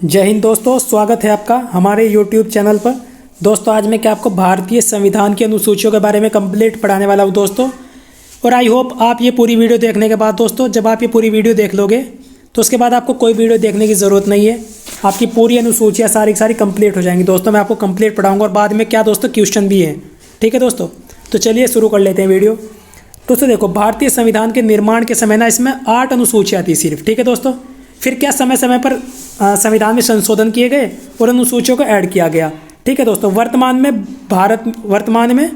जय हिंद दोस्तों, स्वागत है आपका हमारे YouTube चैनल पर। दोस्तों आज मैं क्या आपको भारतीय संविधान की अनुसूचियों के बारे में कंप्लीट पढ़ाने वाला हूँ दोस्तों। और आई होप आप ये पूरी वीडियो देखने के बाद दोस्तों, जब आप ये पूरी वीडियो देख लोगे तो उसके बाद आपको कोई वीडियो देखने की ज़रूरत नहीं है। आपकी पूरी अनुसूचियाँ सारी की सारी कंप्लीट हो जाएंगी दोस्तों। मैं आपको कंप्लीट पढ़ाऊँगा और बाद में क्या दोस्तों क्वेश्चन भी है। ठीक है दोस्तों, तो चलिए शुरू कर लेते हैं वीडियो। दोस्तों देखो, भारतीय संविधान के निर्माण के समय ना इसमें 8 अनुसूचियाँ थी सिर्फ। ठीक है दोस्तों, फिर क्या समय समय पर संविधान में संशोधन किए गए और अनुसूचियों को ऐड किया गया। ठीक है दोस्तों, वर्तमान में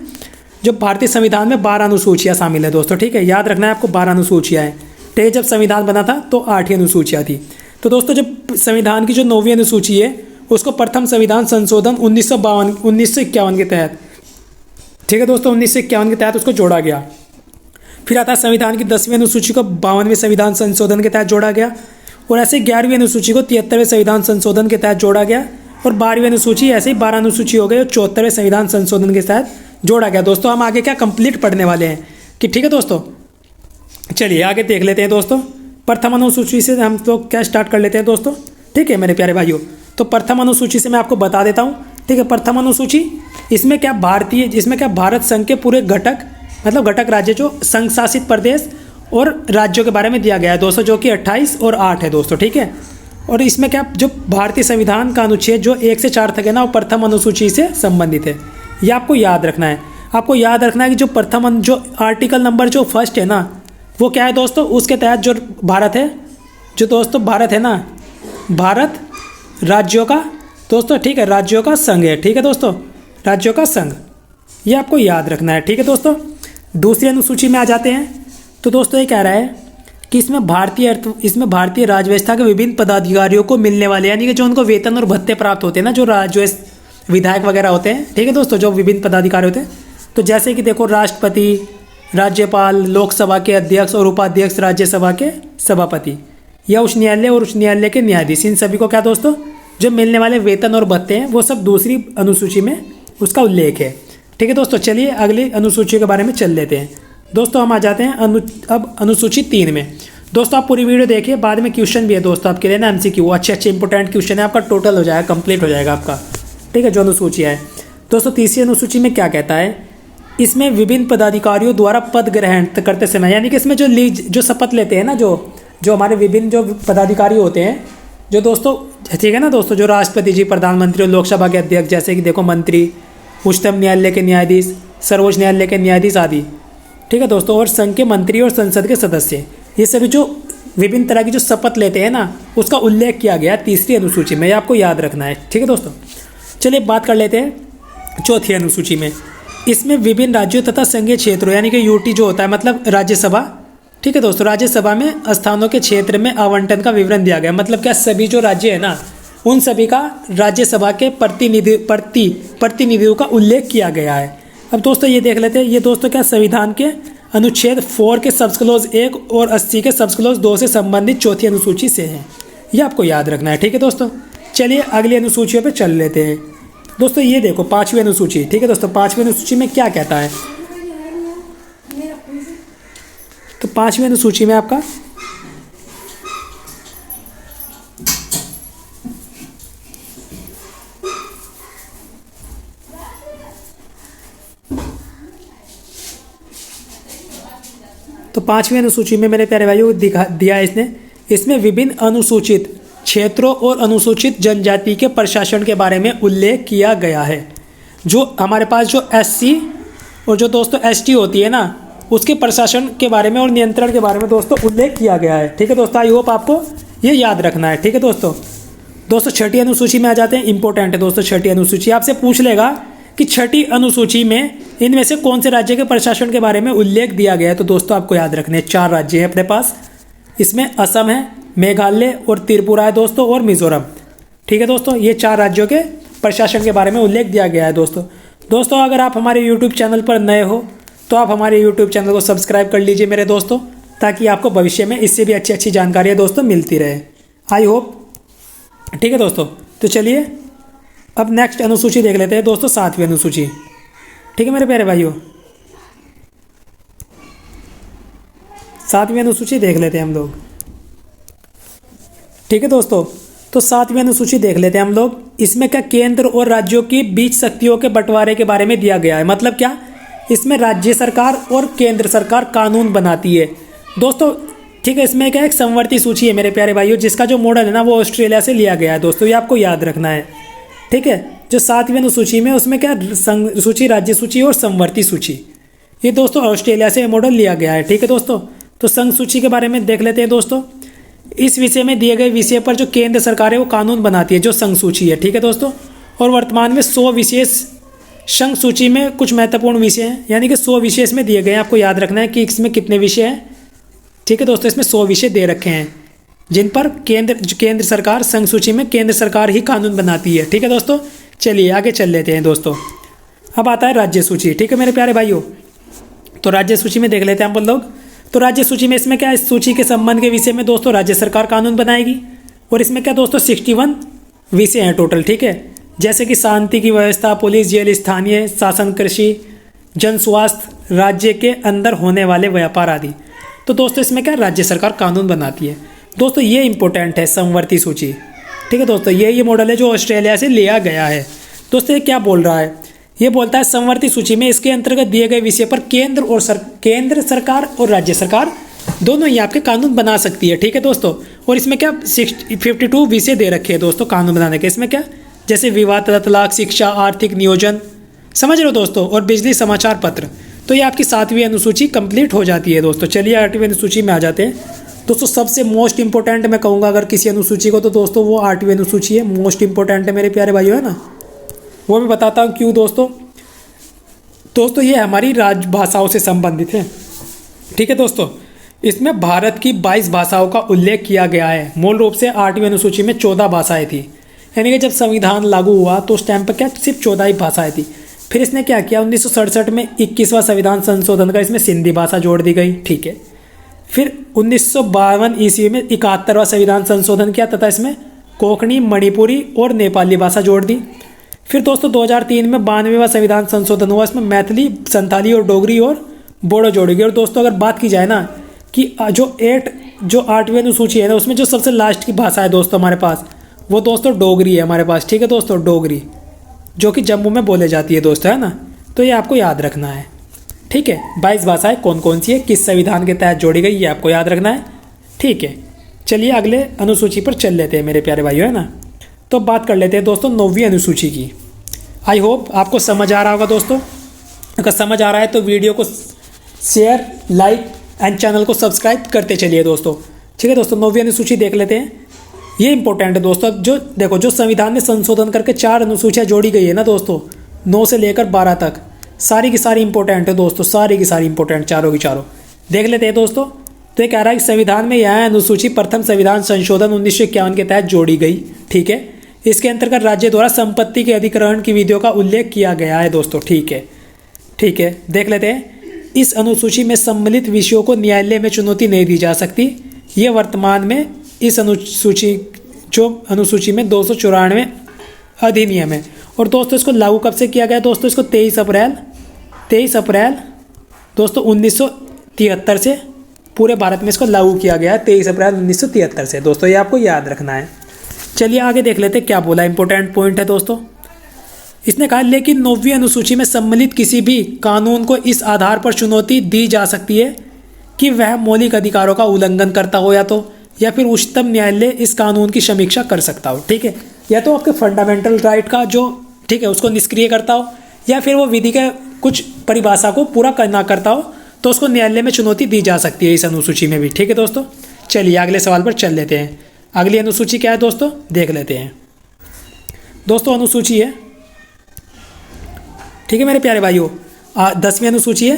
जो भारतीय संविधान में 12 अनुसूचियाँ शामिल है दोस्तों। ठीक है, याद रखना है आपको 12 अनुसूचियाँ हैं। ठीक है, जब संविधान बना था तो 8 ही अनुसूचियाँ थी। तो दोस्तों जब संविधान की जो 9वीं अनुसूची है उसको प्रथम संविधान संशोधन 1951 के तहत, ठीक है दोस्तों, 1951 के तहत उसको जोड़ा गया। फिर आता है संविधान की 10वीं अनुसूची को 52वें संविधान संशोधन के तहत जोड़ा गया। और ऐसे 11वीं अनुसूची को 73वें संविधान संशोधन के तहत जोड़ा गया। और 12वीं अनुसूची ऐसे ही 12 अनुसूची हो गई और 74वें संविधान संशोधन के तहत जोड़ा गया। दोस्तों हम आगे क्या कंप्लीट पढ़ने वाले हैं कि ठीक है दोस्तों, चलिए आगे देख लेते हैं दोस्तों। प्रथम अनुसूची से हम लोग क्या स्टार्ट कर लेते हैं दोस्तों। ठीक है मेरे प्यारे भाइयों, तो प्रथम अनुसूची से मैं आपको बता देता हूँ। ठीक है, प्रथम अनुसूची इसमें क्या भारत संघ के पूरे घटक मतलब घटक राज्य जो संघ शासित प्रदेश और राज्यों के बारे में दिया गया है दोस्तों, जो कि 28 और 8 है दोस्तों। ठीक है, और इसमें क्या जो भारतीय संविधान का अनुच्छेद जो 1 से 4 तक है ना, वो प्रथम अनुसूची से संबंधित है। ये आपको याद रखना है। आपको याद रखना है कि जो आर्टिकल नंबर जो फर्स्ट है ना, वो क्या है दोस्तों, उसके तहत जो भारत है ना, भारत राज्यों का दोस्तों, ठीक है, राज्यों का संघ है। ठीक है दोस्तों, राज्यों का संघ, ये आपको याद रखना है। ठीक है दोस्तों, दूसरी अनुसूची में आ जाते हैं। तो दोस्तों ये कह रहा है कि इसमें भारतीय राजव्यवस्था के विभिन्न पदाधिकारियों को मिलने वाले, यानी कि जो उनको वेतन और भत्ते प्राप्त होते हैं ना, जो विधायक वगैरह होते हैं। ठीक है दोस्तों, जो विभिन्न पदाधिकारी होते हैं, तो जैसे कि देखो राष्ट्रपति, राज्यपाल, लोकसभा के अध्यक्ष और उपाध्यक्ष, राज्यसभा के सभापति, या उच्च न्यायालय और उच्च न्यायालय के न्यायाधीश, इन सभी को क्या दोस्तों जो मिलने वाले वेतन और भत्ते हैं वो सब दूसरी अनुसूची में उसका उल्लेख है। ठीक है दोस्तों, चलिए अगली अनुसूची के बारे में चल लेते हैं दोस्तों। हम आ जाते हैं अब अनुसूची 3 में। दोस्तों आप पूरी वीडियो देखिए, बाद में क्वेश्चन भी है दोस्तों आपके लिए ना, MCQ अच्छे इंपोर्टेंट क्वेश्चन है, आपका टोटल हो जाएगा, कंप्लीट हो जाएगा आपका। ठीक है, जो अनुसूची है दोस्तों। तीसरी अनुसूची में क्या कहता है, इसमें विभिन्न पदाधिकारियों द्वारा पद ग्रहण करते समय, यानी कि इसमें जो शपथ लेते हैं ना, जो हमारे विभिन्न जो पदाधिकारी होते हैं जो दोस्तों, ठीक है ना दोस्तों, जो राष्ट्रपति जी, प्रधानमंत्री और लोकसभा के अध्यक्ष, जैसे कि देखो मंत्री, उच्चतम न्यायालय के न्यायाधीश, सर्वोच्च न्यायालय के न्यायाधीश आदि। ठीक है दोस्तों, और संघ के मंत्री और संसद के सदस्य, ये सभी जो विभिन्न तरह की जो शपथ लेते हैं ना, उसका उल्लेख किया गया है तीसरी अनुसूची में, ये आपको याद रखना है। ठीक है दोस्तों, चलिए बात कर लेते हैं चौथी अनुसूची में। इसमें विभिन्न राज्यों तथा संघीय क्षेत्रों, यानी कि UT जो होता है मतलब राज्यसभा। ठीक है दोस्तों, राज्यसभा में स्थानों के क्षेत्र में आवंटन का विवरण दिया गया। मतलब क्या सभी जो राज्य है ना, उन सभी का राज्यसभा के प्रतिनिधियों का उल्लेख किया गया है। अब दोस्तों ये देख लेते हैं, ये दोस्तों क्या संविधान के अनुच्छेद 4 के सब्क्लोज 1 और 80 के सब्क्लोज 2 से संबंधित चौथी अनुसूची से है। ये आपको याद रखना है। ठीक है दोस्तों, चलिए अगली अनुसूचियों पे चल लेते हैं दोस्तों। ये देखो 5वीं अनुसूची। ठीक है दोस्तों, 5वीं अनुसूची में क्या कहता है, तो 5वीं अनुसूची में आपका तो 5वीं अनुसूची में मेरे प्यारे भाइयों दिया है इसमें विभिन्न अनुसूचित क्षेत्रों और अनुसूचित जनजाति के प्रशासन के बारे में उल्लेख किया गया है। जो हमारे पास जो SC और जो दोस्तों ST होती है ना, उसके प्रशासन के बारे में और नियंत्रण के बारे में दोस्तों उल्लेख किया गया है। ठीक है दोस्तों, आई होप आपको ये याद रखना है। ठीक है दोस्तों छठी अनुसूची में आ जाते हैं। इंपॉर्टेंट है दोस्तों छठी अनुसूची, आपसे पूछ लेगा कि छठी अनुसूची में इनमें से कौन से राज्य के प्रशासन के बारे में उल्लेख दिया गया है। तो दोस्तों आपको याद रखने 4 राज्य हैं अपने पास। इसमें असम है, मेघालय और त्रिपुरा है दोस्तों, और मिजोरम। ठीक है दोस्तों, ये 4 राज्यों के प्रशासन के बारे में उल्लेख दिया गया है दोस्तों अगर आप हमारे YouTube चैनल पर नए हो तो आप हमारे YouTube चैनल को सब्सक्राइब कर लीजिए मेरे दोस्तों, ताकि आपको भविष्य में इससे भी अच्छी जानकारियाँ दोस्तों मिलती रहे। I hope. ठीक है दोस्तों, तो चलिए अब नेक्स्ट अनुसूची देख लेते हैं दोस्तों, 7वीं अनुसूची। ठीक है मेरे प्यारे भाइयों, 7वीं अनुसूची देख लेते हैं हम लोग। ठीक है दोस्तों, तो 7वीं अनुसूची देख लेते हैं हम लोग। इसमें क्या केंद्र और राज्यों की बीच शक्तियों के बंटवारे के बारे में दिया गया है। मतलब क्या, इसमें राज्य सरकार और केंद्र सरकार कानून बनाती है दोस्तों। ठीक है, इसमें क्या एक समवर्ती सूची है मेरे प्यारे भाइयों, जिसका जो मॉडल है ना वो ऑस्ट्रेलिया से लिया गया है दोस्तों, ये आपको याद रखना है। ठीक है, जो 7वीं अनुसूची में उसमें क्या संघ सूची, राज्य सूची और समवर्ती सूची, ये दोस्तों ऑस्ट्रेलिया से मॉडल लिया गया है। ठीक है दोस्तों, तो संघ सूची के बारे में देख लेते हैं दोस्तों। इस विषय में दिए गए विषय पर जो केंद्र सरकार है वो कानून बनाती है, जो संघ सूची है। ठीक है दोस्तों, और वर्तमान में 100 विशेष संघ सूची में कुछ महत्वपूर्ण विषय हैं, यानी कि 100 विषय इसमें दिए गए हैं। आपको याद रखना है कि इसमें कितने विषय हैं। ठीक है दोस्तों, इसमें 100 विषय दे रखे हैं जिन पर केंद्र सरकार, संघ सूची में केंद्र सरकार ही कानून बनाती है। ठीक है दोस्तों, चलिए आगे चल लेते हैं दोस्तों। अब आता है राज्य सूची। ठीक है मेरे प्यारे भाइयों, तो राज्य सूची में देख लेते हैं हम लोग। तो राज्य सूची में इसमें क्या, इस सूची के संबंध के विषय में दोस्तों राज्य सरकार कानून बनाएगी। और इसमें क्या दोस्तों 61 विषय हैं टोटल। ठीक है, जैसे कि शांति की व्यवस्था, पुलिस, जेल, स्थानीय शासन, कृषि, जन स्वास्थ्य, राज्य के अंदर होने वाले व्यापार आदि। तो दोस्तों इसमें क्या राज्य सरकार कानून बनाती है दोस्तों। ये इंपॉर्टेंट है समवर्ती सूची। ठीक है दोस्तों, ये मॉडल है जो ऑस्ट्रेलिया से लिया गया है दोस्तों। ये क्या बोल रहा है, ये बोलता है समवर्ती सूची में इसके अंतर्गत दिए गए विषय पर केंद्र सरकार और राज्य सरकार दोनों ही आपके कानून बना सकती है। ठीक है दोस्तों, और इसमें क्या 52 विषय दे रखे हैं दोस्तों कानून बनाने के। इसमें क्या, जैसे विवाह, तलाक, शिक्षा, आर्थिक नियोजन, समझ रहे हो दोस्तों, और बिजली, समाचार पत्र। तो ये आपकी 7वीं अनुसूची कंप्लीट हो जाती है दोस्तों। चलिए 8वीं अनुसूची में आ जाते हैं दोस्तों। सबसे मोस्ट इंपॉर्टेंट मैं कहूँगा अगर किसी अनुसूची को, तो दोस्तों वो 8वीं अनुसूची है, मोस्ट इंपॉर्टेंट है मेरे प्यारे भाइयों, है ना। वो मैं बताता हूँ क्यों दोस्तों। ये हमारी राजभाषाओं से संबंधित है। ठीक है दोस्तों, इसमें भारत की 22 भाषाओं का उल्लेख किया गया है। मूल रूप से 8वीं अनुसूची में 14 भाषाएं थी, यानी कि जब संविधान लागू हुआ तो उस टाइम पर क्या सिर्फ 14 ही भाषाएं थी। फिर इसने क्या किया, 1967 में 21वां संविधान संशोधन का इसमें सिंधी भाषा जोड़ दी गई। ठीक है, फिर 1952 ईस्वी में 71वां संविधान संशोधन किया तथा इसमें कोंकणी, मणिपुरी और नेपाली भाषा जोड़ दी। फिर दोस्तों 2003 में 92वां संविधान संशोधन हुआ, इसमें मैथिली, संथाली और डोगरी और बोडो जोड़ी गई। और दोस्तों अगर बात की जाए ना कि जो 8वीं अनुसूची है ना, उसमें जो सबसे लास्ट की भाषा है दोस्तों हमारे पास, वो दोस्तों डोगरी है हमारे पास। ठीक है दोस्तों, डोगरी जो कि जम्मू में बोले जाती है दोस्तों, है ना। तो ये आपको याद रखना है। ठीक है, 22 भाषाएं कौन कौन सी है, किस संविधान के तहत जोड़ी गई, ये आपको याद रखना है। ठीक है, चलिए अगले अनुसूची पर चल लेते हैं मेरे प्यारे भाइयों, है ना। तो बात कर लेते हैं दोस्तों 9वीं अनुसूची की। आई होप आपको समझ आ रहा होगा दोस्तों। अगर समझ आ रहा है तो वीडियो को शेयर, लाइक एंड चैनल को सब्सक्राइब करते चलिए दोस्तों। ठीक है दोस्तों, 9वीं अनुसूची देख लेते हैं। ये इंपॉर्टेंट है दोस्तों। जो देखो, जो संविधान में संशोधन करके 4 अनुसूचियाँ जोड़ी गई है ना दोस्तों, 9 से लेकर 12 तक, सारी की सारी इंपॉर्टेंट है दोस्तों, सारी की सारी इंपॉर्टेंट, चारों की चारों। देख लेते हैं दोस्तों। तो ये कह रहा है कि संविधान में यह अनुसूची प्रथम संविधान संशोधन 1951 के तहत जोड़ी गई। ठीक है, इसके अंतर्गत राज्य द्वारा संपत्ति के अधिग्रहण की विधियों का उल्लेख किया गया है दोस्तों। ठीक है, देख लेते हैं। इस अनुसूची में सम्मिलित विषयों को न्यायालय में चुनौती नहीं दी जा सकती। ये वर्तमान में इस अनुसूची में 294 अधिनियम है। और दोस्तों इसको लागू कब से किया गया दोस्तों, इसको 23 अप्रैल दोस्तों 1973 से पूरे भारत में इसको लागू किया गया है, 23 अप्रैल 1973 से दोस्तों। ये आपको याद रखना है। चलिए आगे देख लेते हैं क्या बोला, इंपॉर्टेंट पॉइंट है दोस्तों। इसने कहा, लेकिन 9वीं अनुसूची में सम्मिलित किसी भी कानून को इस आधार पर चुनौती दी जा सकती है कि वह मौलिक अधिकारों का उल्लंघन करता हो, या फिर उच्चतम न्यायालय इस कानून की समीक्षा कर सकता हो। ठीक है, या तो आपके फंडामेंटल राइट का जो, ठीक है, उसको निष्क्रिय करता हो, या फिर वो विधि के कुछ परिभाषा को पूरा करना करता हो, तो उसको न्यायालय में चुनौती दी जा सकती है इस अनुसूची में भी। ठीक है दोस्तों, चलिए अगले सवाल पर चल लेते हैं। अगली अनुसूची क्या है दोस्तों, देख लेते हैं दोस्तों। अनुसूची है, ठीक है मेरे प्यारे भाइयों, 10वीं अनुसूची है।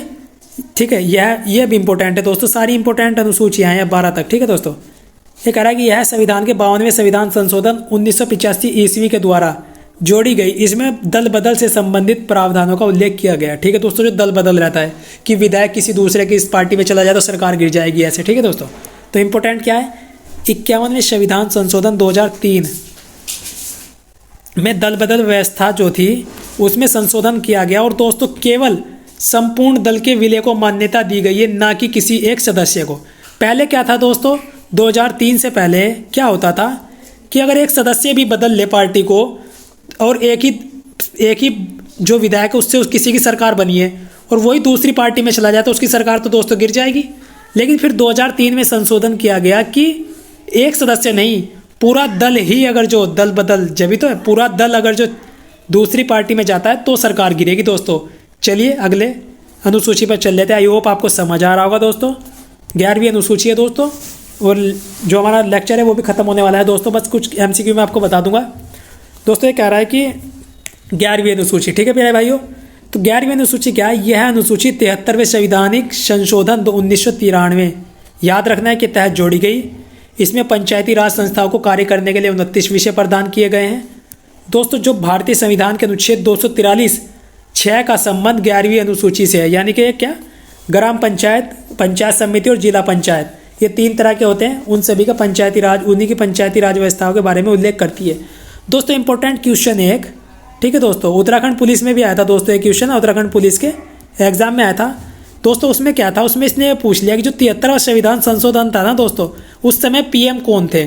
ठीक है, यह भी इंपॉर्टेंट है दोस्तों, सारी इंपॉर्टेंट अनुसूचियाँ हैं 12 तक। ठीक है दोस्तों, ये कह रहा है कि यह संविधान के 52वें संविधान संशोधन 1985 ईस्वी के द्वारा जोड़ी गई। इसमें दल बदल से संबंधित प्रावधानों का उल्लेख किया गया। ठीक है दोस्तों, जो दल बदल रहता है कि विधायक किसी दूसरे की इस पार्टी में चला जाए तो सरकार गिर जाएगी, ऐसे। ठीक है दोस्तों, तो इंपॉर्टेंट क्या है, 51वें संविधान संशोधन 2003 में दल बदल व्यवस्था जो थी उसमें संशोधन किया गया। और दोस्तों केवल संपूर्ण दल के विलय को मान्यता दी गई है, ना कि किसी एक सदस्य को। पहले क्या था दोस्तों, 2003 से पहले क्या होता था कि अगर एक सदस्य भी बदल ले पार्टी को और एक ही जो विधायक है उससे किसी की सरकार बनी है और वही दूसरी पार्टी में चला जाए तो उसकी सरकार तो दोस्तों गिर जाएगी। लेकिन फिर 2003 में संशोधन किया गया कि एक सदस्य नहीं, पूरा दल ही, अगर जो दल बदल, जब भी तो है, पूरा दल अगर जो दूसरी पार्टी में जाता है तो सरकार गिरेगी दोस्तों। चलिए अगले अनुसूची पर चल लेते हैं। आई होप आपको समझ आ रहा होगा दोस्तों। 11वीं अनुसूची है दोस्तों और जो हमारा लेक्चर है वो भी खत्म होने वाला है दोस्तों। बस कुछ MCQ में आपको बता दूंगा दोस्तों। ये कह रहा है कि 11वीं अनुसूची, ठीक है प्यारे भाइयों। तो 11वीं अनुसूची क्या है? यह अनुसूची 73वें संविधानिक संशोधन 1993 याद रखना है के तहत जोड़ी गई। इसमें पंचायती राज संस्थाओं को कार्य करने के लिए 29 विषय प्रदान किए गए हैं दोस्तों। जो भारतीय संविधान के अनुच्छेद 243(6) का संबंध 11वीं अनुसूची से है, यानी कि क्या, ग्राम पंचायत, पंचायत समिति और जिला पंचायत, ये 3 तरह के होते हैं। उन सभी का पंचायती राज, उन्हीं की पंचायती राज व्यवस्थाओं के बारे में उल्लेख करती है दोस्तों। इंपॉर्टेंट क्वेश्चन है एक, ठीक है दोस्तों। उत्तराखंड पुलिस में भी आया था दोस्तों एक क्वेश्चन, उत्तराखंड पुलिस के एग्जाम में आया था दोस्तों। उसमें क्या था, उसमें इसने पूछ लिया कि जो 73वां संविधान संशोधन था ना दोस्तों, उस समय PM कौन थे।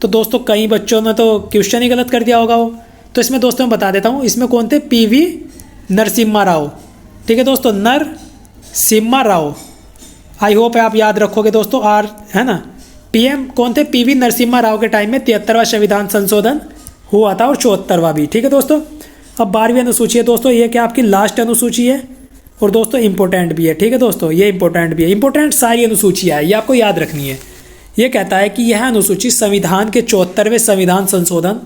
तो दोस्तों कई बच्चों ने तो क्वेश्चन ही गलत कर दिया होगा वो। तो इसमें दोस्तों मैं बता देता हूँ, इसमें कौन थे, PV नरसिम्हा राव, ठीक है दोस्तों, नरसिम्हा राव। आई होप आप याद रखोगे दोस्तों, आर है ना। PM कौन थे, PV नरसिम्हा राव के टाइम में 73वां संविधान संशोधन हुआ था और 74वां भी, ठीक है दोस्तों। अब 12वीं अनुसूची है दोस्तों। ये क्या आपकी लास्ट अनुसूची है और दोस्तों इंपॉर्टेंट भी है, ठीक है दोस्तों। ये इंपॉर्टेंट भी है, इंपॉर्टेंट सारी अनुसूचियाँ है, ये आपको याद रखनी है। ये कहता है कि यह अनुसूची संविधान के 74वें संविधान संशोधन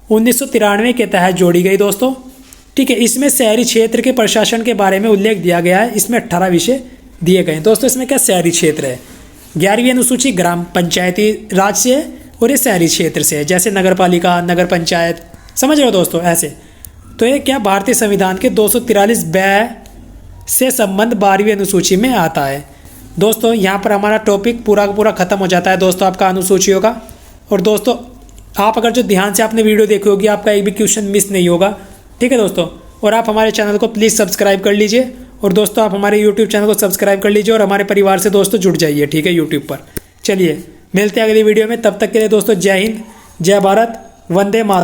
1993 के तहत जोड़ी गई दोस्तों, ठीक है। इसमें शहरी क्षेत्र के प्रशासन के बारे में उल्लेख दिया गया है। इसमें 18 विषय दिए गए हैं दोस्तों। इसमें क्या, शहरी क्षेत्र है। 11वीं अनुसूची ग्राम पंचायती राज से है और ये शहरी क्षेत्र से है, जैसे नगर पालिका, नगर पंचायत, समझ रहे हो दोस्तों, ऐसे। तो ये क्या, भारतीय संविधान के 243(ब) से संबंध 12वीं अनुसूची में आता है दोस्तों। यहाँ पर हमारा टॉपिक पूरा का पूरा खत्म हो जाता है दोस्तों आपका अनुसूचियों का। और दोस्तों आप अगर जो ध्यान से आपने वीडियो देखी होगी, आपका एक भी क्वेश्चन मिस नहीं होगा, ठीक है दोस्तों। और आप हमारे चैनल को प्लीज़ सब्सक्राइब कर लीजिए और दोस्तों आप हमारे YouTube चैनल को सब्सक्राइब कर लीजिए और हमारे परिवार से दोस्तों जुड़ जाइए, ठीक है, YouTube पर। चलिए मिलते हैं अगली वीडियो में, तब तक के लिए दोस्तों जय हिंद, जय भारत, वंदे मातरम।